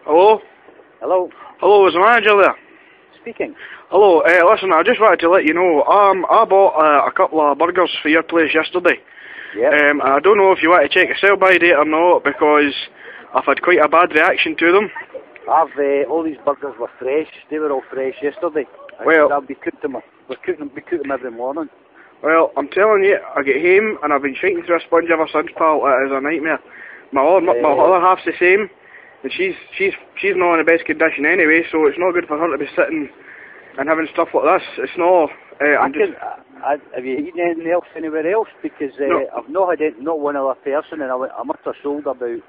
Hello? Hello? Hello, is the manager there? Speaking. Hello, listen, I just wanted to let you know, I bought a couple of burgers for your place yesterday. Yeah. I don't know if you want to check the sell-by date or not, because I've had quite a bad reaction to them. All these burgers were fresh. They were all fresh yesterday. Well, we cook them every morning. Well, I'm telling you, I get home and I've been shaking through a sponge ever since, pal. It is a nightmare. My other half's the same, and she's not in the best condition anyway, so it's not good for her to be sitting and having stuff like this. It's not. Have you eaten anything else anywhere else? Because No. I've not had not one other person, and I must have sold about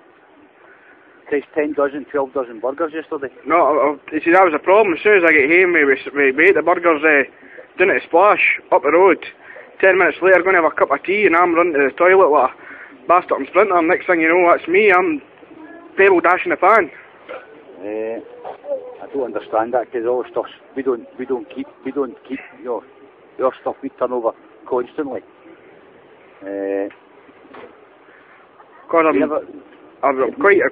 10 dozen, 12 dozen burgers yesterday. No, you see, that was a problem. As soon as I get home, we ate the burgers down at the Splash, up the road. 10 minutes later, going to have a cup of tea, and I'm running to the toilet like a bastard and sprinter. Next thing you know, that's me. I'm barrel dashing the pan. I don't understand that, because all the stuff we don't keep your stuff we turn over constantly. God, I'm quite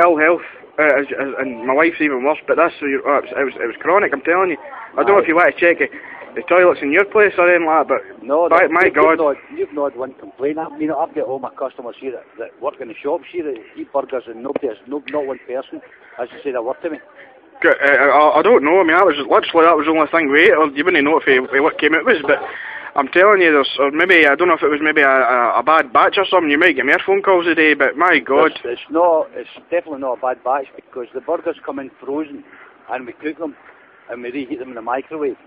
ill health, and my wife's even worse. But this, it was chronic. I'm telling you. I don't know if you want to check it. The toilets in your place or anything like that, but no, my God. You've not had one complaint. I've got all my customers here that work in the shops here that eat burgers, and not one person has to say a word to me. I don't know. I mean, that was the only thing we ate, or you wouldn't know if what came out was. But I'm telling you, maybe, I don't know if it was maybe a bad batch or something. You might get more phone calls today, but my God. It's definitely not a bad batch, because the burgers come in frozen, and we cook them, and we reheat them in the microwave.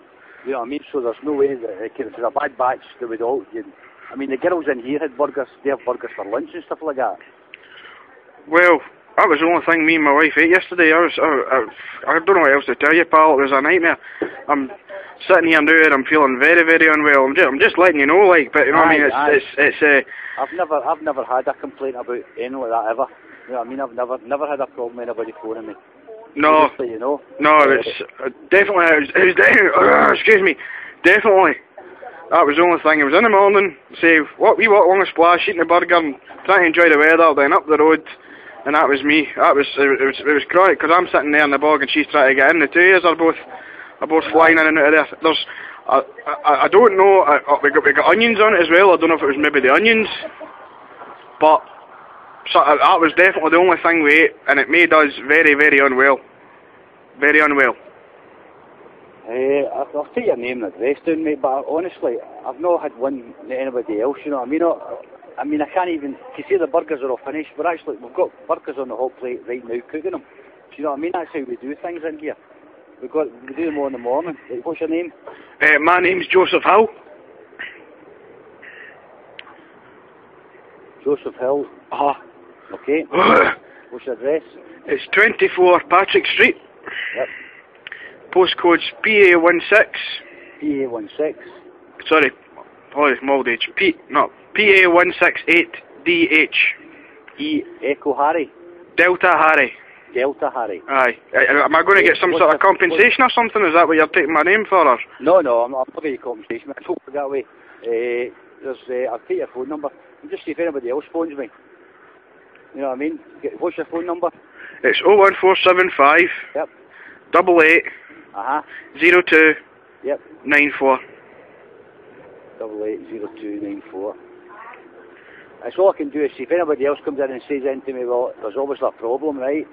You know what I mean? So there's no way that if it's a bad batch that we'd all. I mean, the girls in here had burgers. They have burgers for lunch and stuff like that. Well, that was the only thing me and my wife ate yesterday. I don't know what else to tell you, pal. It was a nightmare. I'm sitting here now and I'm feeling very, very unwell. I'm just letting you know, like, but you know what I mean? It's I've never had a complaint about anything like that ever. You know what I mean? I've never had a problem with anybody phoning me. No. You know? No, it's definitely. It was excuse me. Definitely. That was the only thing. It was in the morning. Say, we walked along the Splash, eating the burger, and trying to enjoy the weather. Then up the road. And that was me. It was chronic, because I'm sitting there in the bog and she's trying to get in. The two of us are both flying in and out of there. I don't know. We got onions on it as well. I don't know if it was maybe the onions, but that was definitely the only thing we ate, and it made us very, very unwell. Very unwell. I'll take your name and address down, mate. But honestly, I've not had one to anybody else. You know what I mean? I can't even. You see, the burgers are all finished. We've got burgers on the hot plate right now, cooking them. Do you know what I mean? That's how we do things in here. We do them all in the morning. What's your name? My name's Joseph Hill. Joseph Hill. Okay. What's your address? It's 24 Patrick Street. Yep. Postcode's PA16. PA16. Sorry, Moldage. PA168DH. Echo Harry. Delta Harry. Delta Harry. Aye. Am I going to get some sort of compensation or something? Is that what you're taking my name for? Or? No, I'm not going to get compensation. I don't that way. I'll take your phone number and just see if anybody else phones me. You know what I mean? What's your phone number? It's 01475. Yep. 88. 02. Yep. 94. 880294. That's all I can do is see if anybody else comes in and says anything to me. Well, there's obviously a problem, right?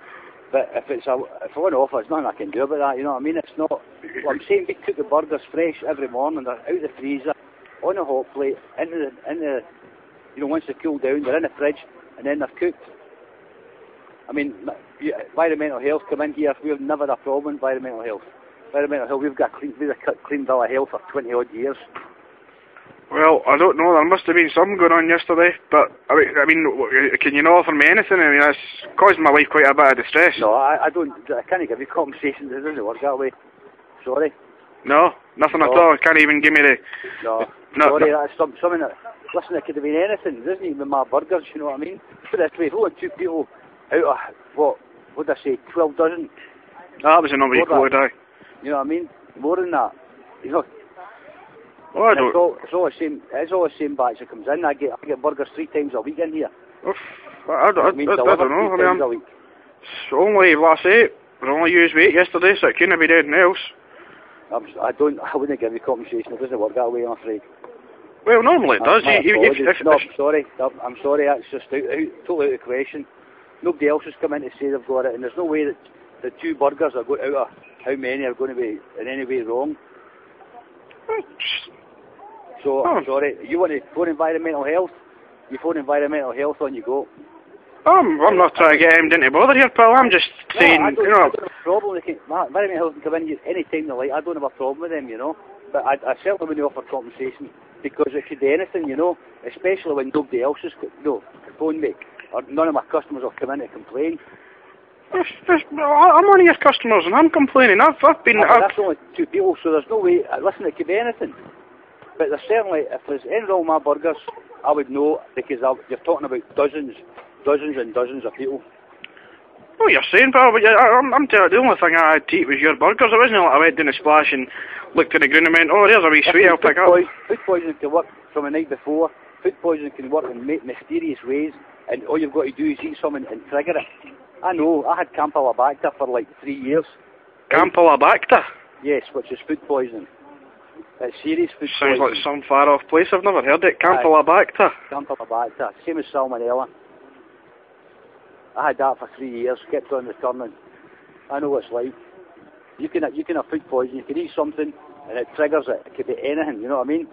But if I want to offer, there's nothing I can do about that. You know what I mean? It's not. Well, I'm saying we cook the burgers fresh every morning. They're out of the freezer, on a hot plate, into the once they cool down, they're in the fridge, and then they're cooked. I mean, environmental health come in here. We've never had a problem with environmental health. Environmental health, we've got a clean bill of health for 20 odd years. Well, I don't know. There must have been something going on yesterday, but I mean, can you not offer me anything? I mean, that's causing my wife quite a bit of distress. No, I don't. I can't give you compensation. It doesn't work that way. Sorry. No, nothing at all. Can't even give me the. No. Sorry, that's something that. Listen, it could have been anything. It isn't even my burgers. You know what I mean? Put it this way: if only 2 people out of what would I say, 12 dozen. That was a number you quoted, aye. You know what I mean? More than that. You know. Oh, I don't. It's all the same. It's all the same batch that comes in. I get burgers 3 times a week in here. I don't know. I mean, It's only, last eight. We only used weight yesterday, so it couldn't be anything else. I wouldn't give you compensation. It doesn't work that way, I'm afraid. Well, normally it does. No, I'm sorry. I'm sorry. That's just totally out of the question. Nobody else has come in to say they've got it, and there's no way that the 2 burgers are going out of how many are going to be in any way wrong. So I'm sorry. You want to phone environmental health? You phone environmental health, on you go. I'm not trying to get him into bother here, pal. I'm just saying, I don't have a problem. Environmental health can come in any time they like. I don't have a problem with them, you know. But I certainly wouldn't offer compensation, because it could be anything, you know. Especially when nobody else has phoned me, or none of my customers have come in to complain. I'm one of your customers and I'm complaining. I've been... That's only 2 people, so there's no way... Listen, it could be anything. But there's certainly, if there's anything wrong with my burgers, I would know, because you're talking about dozens and dozens of people. What you're saying, pal, but I'm telling you, the only thing I had to eat was your burgers. It wasn't like I went down a splash and looked in the green and went, oh, there's a wee sweet I'll pick up. Food poisoning can work from the night before. Food poisoning can work in mysterious ways, and all you've got to do is eat something and trigger it. I know, I had Campylobacter for like 3 years. Campylobacter? Yes, which is food poisoning. It's serious food poisoning. Sounds like some far off place, I've never heard it. Campylobacter. Campylobacter, same as salmonella. I had that for 3 years, kept on returning. I know what it's like. You can have food poisoning, you can eat something and it triggers it. It could be anything, you know what I mean?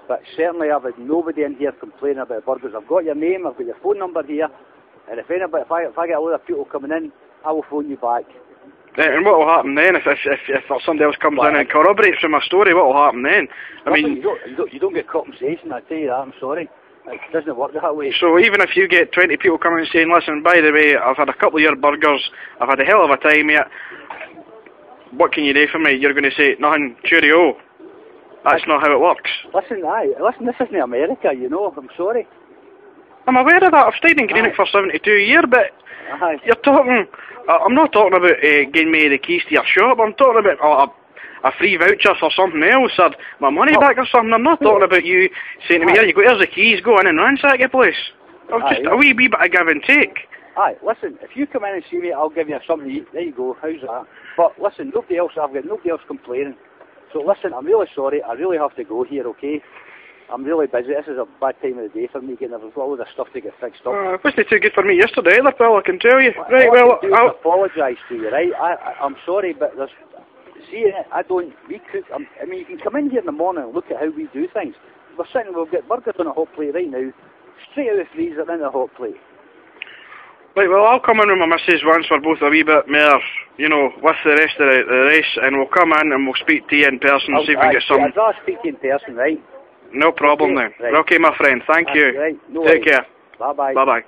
But certainly I've had nobody in here complaining about burgers. I've got your name, I've got your phone number here, and if I get a lot of people coming in, I will phone you back. And what will happen then if somebody else comes in and corroborates with my story? What will happen then? I mean, you don't get compensation. I tell you that. I'm sorry. It doesn't work that way. So even if you get 20 people coming and saying, listen, by the way, I've had a couple of your burgers, I've had a hell of a time yet, what can you do for me? You're going to say, nothing, cheerio. That's not how it works. Listen, this isn't America, you know. I'm sorry. I'm aware of that. I've stayed in Greenock for 72 years, but you're talking... I'm not talking about giving me the keys to your shop. I'm talking about a free voucher for something else, or my money back or something. I'm not talking about you saying to me, here you go, here's the keys, go in and ransack your place. Just a wee bit of give and take. Listen, if you come in and see me, I'll give you something to eat. There you go, how's that? But listen, I've got nobody else complaining. So listen, I'm really sorry, I really have to go here, okay? I'm really busy. This is a bad time of the day for me, getting I've got all the stuff to get fixed up. It wasn't too good for me yesterday either, pal, I can tell you. I'll apologise to you, right? I'm sorry, but there's... See, I mean, you can come in here in the morning and look at how we do things. We'll get burgers on a hot plate right now, straight out of the freezer in a hot plate. Right, well, I'll come in with my missus once we're both a wee bit more, you know, with the rest of the race, and we'll come in and we'll speak to you in person and see if we can get some... I'd rather speak to you in person, right? No problem then. Right. Okay, my friend, thank you. Right. No Take care. Bye-bye. Bye-bye.